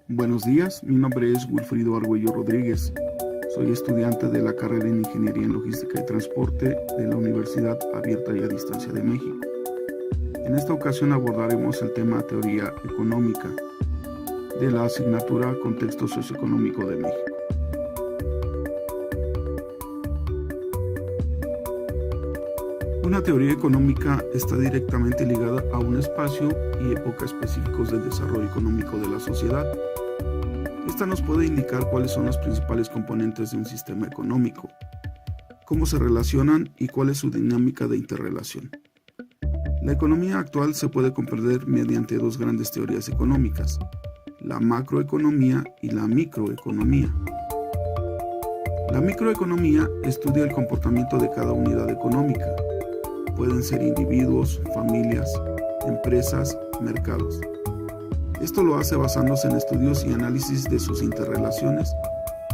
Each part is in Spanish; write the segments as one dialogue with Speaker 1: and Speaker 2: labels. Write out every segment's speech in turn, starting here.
Speaker 1: Buenos días, mi nombre es Wilfrido Argüello Rodríguez. Soy estudiante de la carrera en Ingeniería en Logística y Transporte de la Universidad Abierta y a Distancia de México. En esta ocasión abordaremos el tema Teoría Económica de la asignatura Contexto Socioeconómico de México. Una teoría económica está directamente ligada a un espacio y época específicos del desarrollo económico de la sociedad. Esta nos puede indicar cuáles son los principales componentes de un sistema económico, cómo se relacionan y cuál es su dinámica de interrelación. La economía actual se puede comprender mediante dos grandes teorías económicas, la macroeconomía y la microeconomía. La microeconomía estudia el comportamiento de cada unidad económica. Pueden ser individuos, familias, empresas, mercados. Esto lo hace basándose en estudios y análisis de sus interrelaciones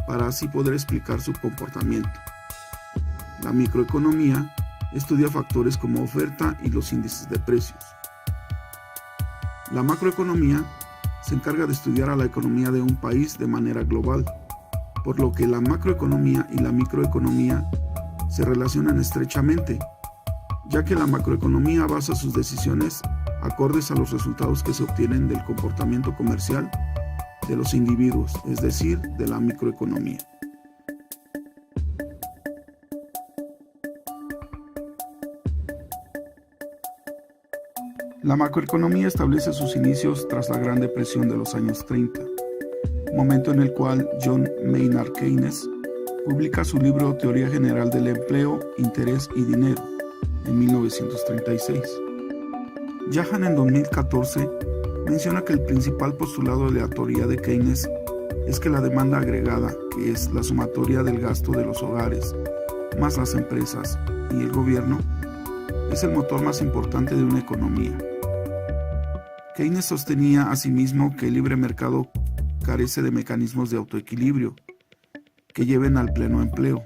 Speaker 1: para así poder explicar su comportamiento. La microeconomía estudia factores como oferta y los índices de precios. La macroeconomía se encarga de estudiar a la economía de un país de manera global, por lo que la macroeconomía y la microeconomía se relacionan estrechamente, ya que la macroeconomía basa sus decisiones acordes a los resultados que se obtienen del comportamiento comercial de los individuos, es decir, de la microeconomía. La macroeconomía establece sus inicios tras la Gran Depresión de los años 30, momento en el cual John Maynard Keynes publica su libro Teoría General del Empleo, Interés y Dinero, en 1936. Jahan en 2014 menciona que el principal postulado de la teoría de Keynes es que la demanda agregada, que es la sumatoria del gasto de los hogares, más las empresas y el gobierno, es el motor más importante de una economía. Keynes sostenía asimismo que el libre mercado carece de mecanismos de autoequilibrio que lleven al pleno empleo.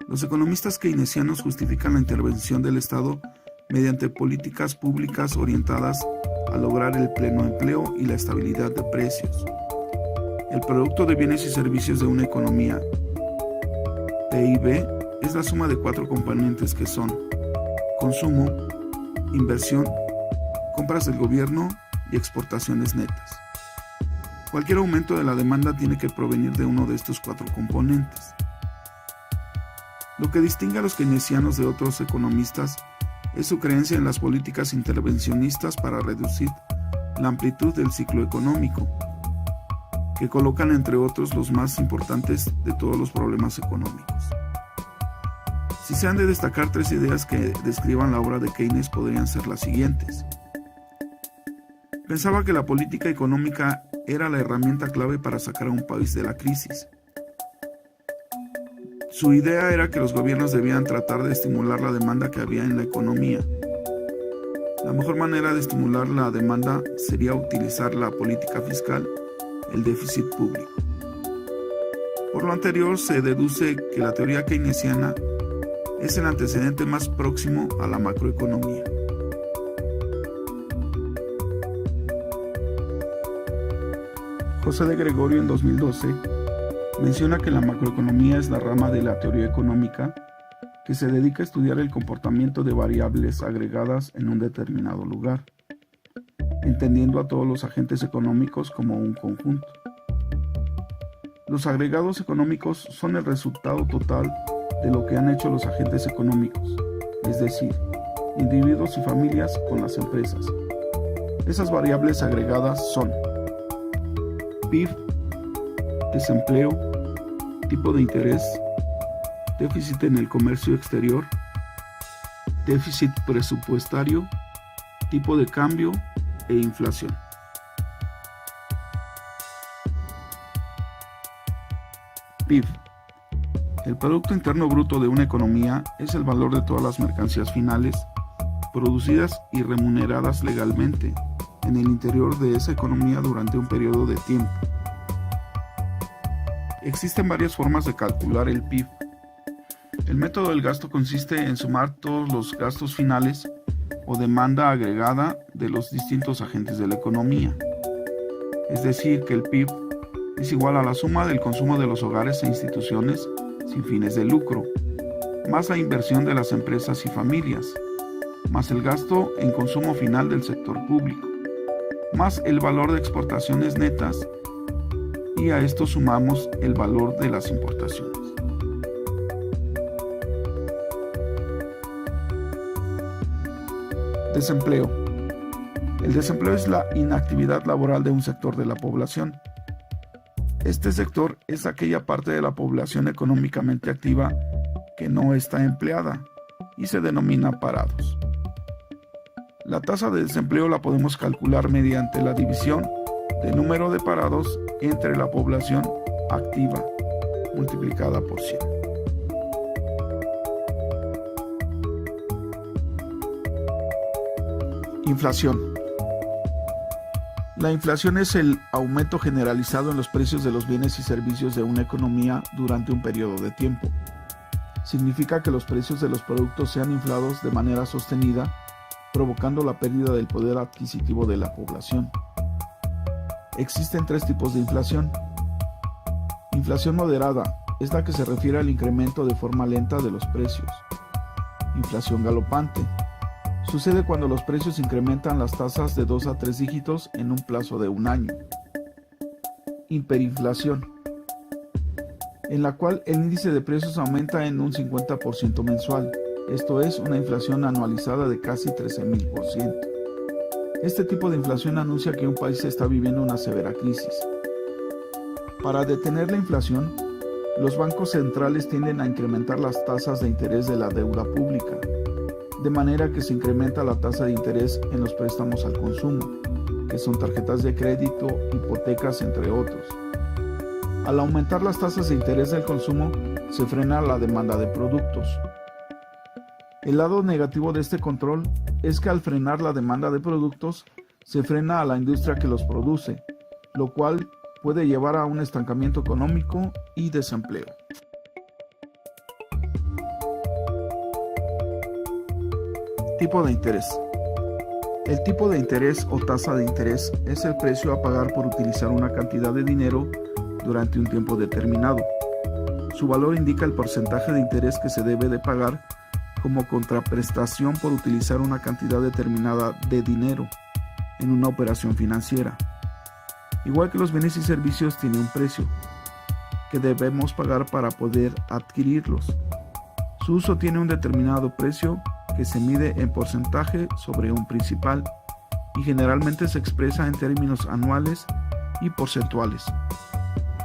Speaker 1: Los economistas keynesianos justifican la intervención del Estado mediante políticas públicas orientadas a lograr el pleno empleo y la estabilidad de precios. El producto de bienes y servicios de una economía, PIB, es la suma de cuatro componentes que son consumo, inversión, compras del gobierno y exportaciones netas. Cualquier aumento de la demanda tiene que provenir de uno de estos cuatro componentes. Lo que distingue a los keynesianos de otros economistas es su creencia en las políticas intervencionistas para reducir la amplitud del ciclo económico, que colocan entre otros los más importantes de todos los problemas económicos. Si se han de destacar tres ideas que describan la obra de Keynes, podrían ser las siguientes. Pensaba que la política económica era la herramienta clave para sacar a un país de la crisis. Su idea era que los gobiernos debían tratar de estimular la demanda que había en la economía. La mejor manera de estimular la demanda sería utilizar la política fiscal, el déficit público. Por lo anterior, se deduce que la teoría keynesiana es el antecedente más próximo a la macroeconomía. José de Gregorio en 2012 menciona que la macroeconomía es la rama de la teoría económica que se dedica a estudiar el comportamiento de variables agregadas en un determinado lugar, entendiendo a todos los agentes económicos como un conjunto. Los agregados económicos son el resultado total de lo que han hecho los agentes económicos, es decir, individuos y familias con las empresas. Esas variables agregadas son PIB, desempleo, tipo de interés, déficit en el comercio exterior, déficit presupuestario, tipo de cambio e inflación. PIB. El Producto Interno Bruto de una economía es el valor de todas las mercancías finales producidas y remuneradas legalmente en el interior de esa economía durante un periodo de tiempo. Existen varias formas de calcular el PIB. El método del gasto consiste en sumar todos los gastos finales o demanda agregada de los distintos agentes de la economía. Es decir, que el PIB es igual a la suma del consumo de los hogares e instituciones sin fines de lucro, más la inversión de las empresas y familias, más el gasto en consumo final del sector público, más el valor de exportaciones netas, y a esto sumamos el valor de las importaciones. Desempleo. El desempleo es la inactividad laboral de un sector de la población. Este sector es aquella parte de la población económicamente activa que no está empleada y se denomina parados. La tasa de desempleo la podemos calcular mediante la división del número de parados entre la población activa multiplicada por 100. Inflación. La inflación es el aumento generalizado en los precios de los bienes y servicios de una economía durante un periodo de tiempo. Significa que los precios de los productos sean inflados de manera sostenida, provocando la pérdida del poder adquisitivo de la población. Existen 3 tipos de inflación. Inflación moderada es la que se refiere al incremento de forma lenta de los precios. Inflación galopante. Sucede cuando los precios incrementan las tasas de 2 a 3 dígitos en un plazo de un año. Hiperinflación, en la cual el índice de precios aumenta en un 50% mensual, esto es una inflación anualizada de casi 13,000%. Este tipo de inflación anuncia que un país está viviendo una severa crisis. Para detener la inflación, los bancos centrales tienden a incrementar las tasas de interés de la deuda pública, de manera que se incrementa la tasa de interés en los préstamos al consumo, que son tarjetas de crédito, hipotecas, entre otros. Al aumentar las tasas de interés del consumo, se frena la demanda de productos. El lado negativo de este control es que al frenar la demanda de productos, se frena a la industria que los produce, lo cual puede llevar a un estancamiento económico y desempleo. Tipo de interés. El tipo de interés o tasa de interés es el precio a pagar por utilizar una cantidad de dinero durante un tiempo determinado. Su valor indica el porcentaje de interés que se debe de pagar como contraprestación por utilizar una cantidad determinada de dinero en una operación financiera. Igual que los bienes y servicios, tiene un precio que debemos pagar para poder adquirirlos. Su uso tiene un determinado precio que se mide en porcentaje sobre un principal y generalmente se expresa en términos anuales y porcentuales.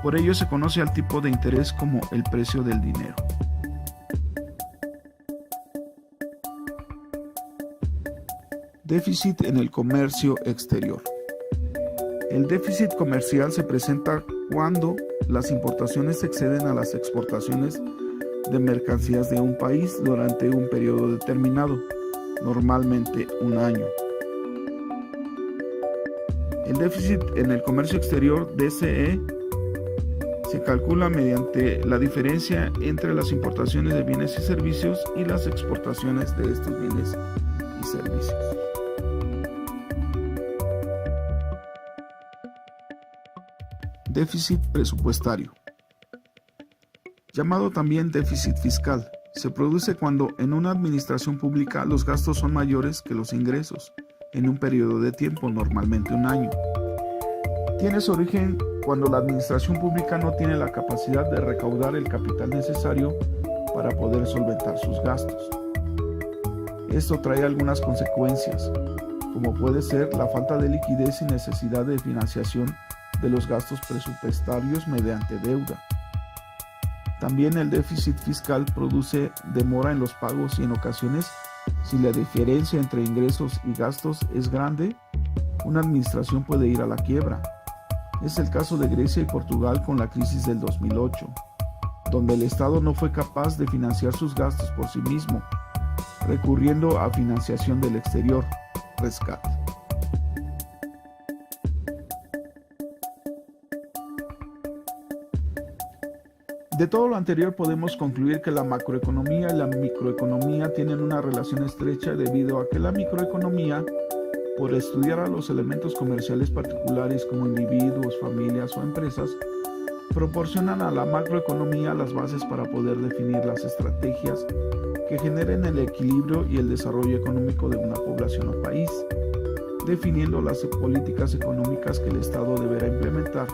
Speaker 1: Por ello se conoce al tipo de interés como el precio del dinero. Déficit en el comercio exterior. El déficit comercial se presenta cuando las importaciones exceden a las exportaciones de mercancías de un país durante un periodo determinado, normalmente un año. El déficit en el comercio exterior, DCE, se calcula mediante la diferencia entre las importaciones de bienes y servicios y las exportaciones de estos bienes y servicios. Déficit presupuestario. Llamado también déficit fiscal, se produce cuando en una administración pública los gastos son mayores que los ingresos en un periodo de tiempo, normalmente un año. Tiene su origen cuando la administración pública no tiene la capacidad de recaudar el capital necesario para poder solventar sus gastos. Esto trae algunas consecuencias, como puede ser la falta de liquidez y necesidad de financiación de los gastos presupuestarios mediante deuda. También el déficit fiscal produce demora en los pagos y en ocasiones, si la diferencia entre ingresos y gastos es grande, una administración puede ir a la quiebra. Es el caso de Grecia y Portugal con la crisis del 2008, donde el Estado no fue capaz de financiar sus gastos por sí mismo, recurriendo a financiación del exterior, rescate. De todo lo anterior podemos concluir que la macroeconomía y la microeconomía tienen una relación estrecha debido a que la microeconomía, por estudiar a los elementos comerciales particulares como individuos, familias o empresas, proporcionan a la macroeconomía las bases para poder definir las estrategias que generen el equilibrio y el desarrollo económico de una población o país, definiendo las políticas económicas que el Estado deberá implementar